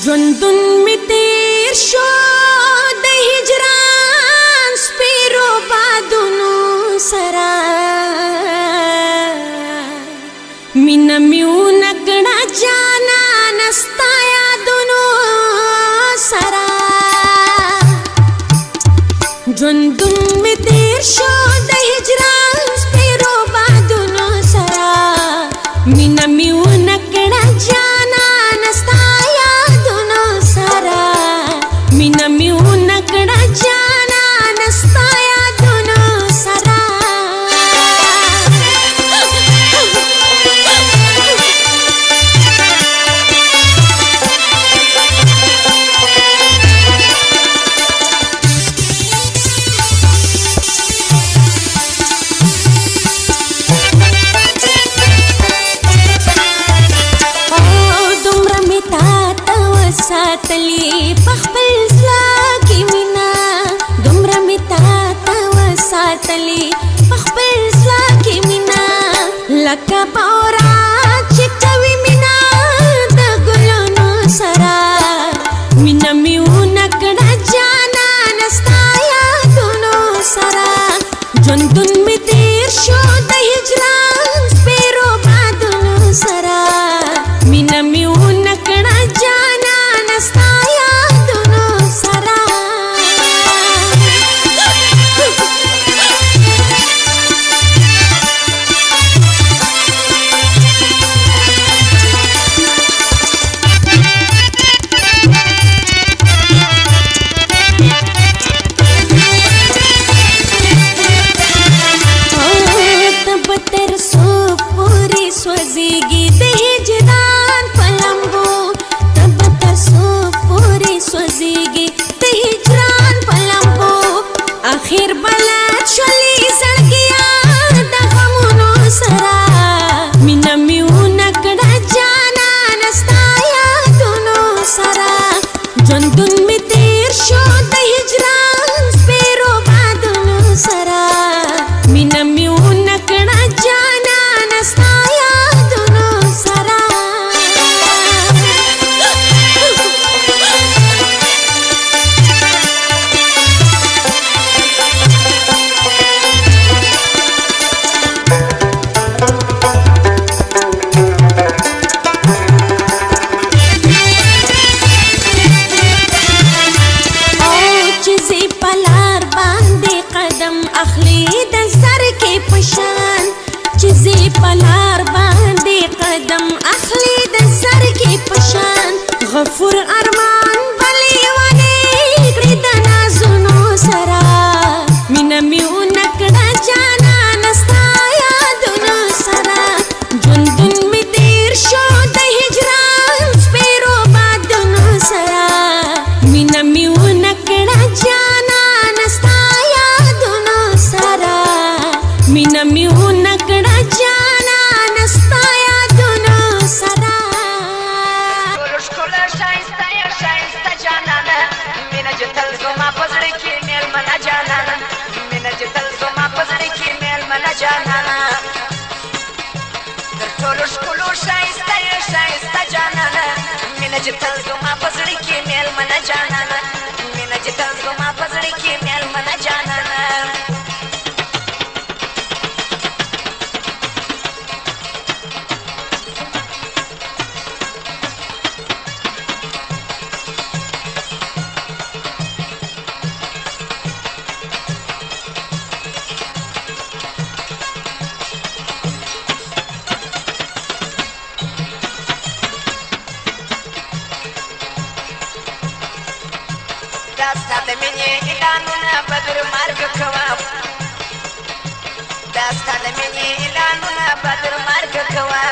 ژوندون می تیر شو د هجران سپیرو بادونو سرا مینا میونه کړه جانا نستا یادونو سرا ژوندون می تیر شو د هجران سپیرو بادونو سرا مینا میونه کړه جانا نستا یادونو سرا مینا میونه کړه جانا نستا یادونو سرا ساتلی پخپل زلاکی مینا دومره می تا وساتلی پخپل زلاکی مینا لکه باورا چې کوي مینا د ګلونو سره مینا میونه کړه جانا نستا یادونو سره ژوندون می تیر شو د هجران سپیرو بادونو سره مینا میونه کړه جانا نستا یادونو سرا تب تر سو پوری سوزیگی د هجران پلمبو سوزیگی د هجران پلمبو اخر بلد شلی زړګیا د غمونو سره مینا میونه کړه جانا نستا یادونو سره ژوندون می تیر شو د هجران سپیرو بادونو سره مینا میونه کړه جانا نستا یادونو سره اخلی د سر کې پشان چې پلار باندې قدم اخلی د سر کې پشان غفور ارمان بلی ونی کړی د نازونو سره مینا میونه کړه جانا نستا یادونو سره ژوندون می تیر شو د هجران سپیرو بادونو سره مینا میونه کړه جانا نستا مینا میونه کړه جانا نستا یادونو سره ټول ښکلا ښایسته یا ښایسته جانانه مینه چې تل زما په زړه کې میلمنه جانانه مینه چې تل زما په زړه کې میلمنه جانانه تر ټولو ښکلو ښایسته یا ښایسته جانانه مینه چې تل زما په زړه کې میلمنه جانانه مینه چې تل زما په زړه کې میلمنه جانانه داستا د مینې اعلانونه بدر مرګ کوه داستا د مینې اعلانونه بدر مرګ کوه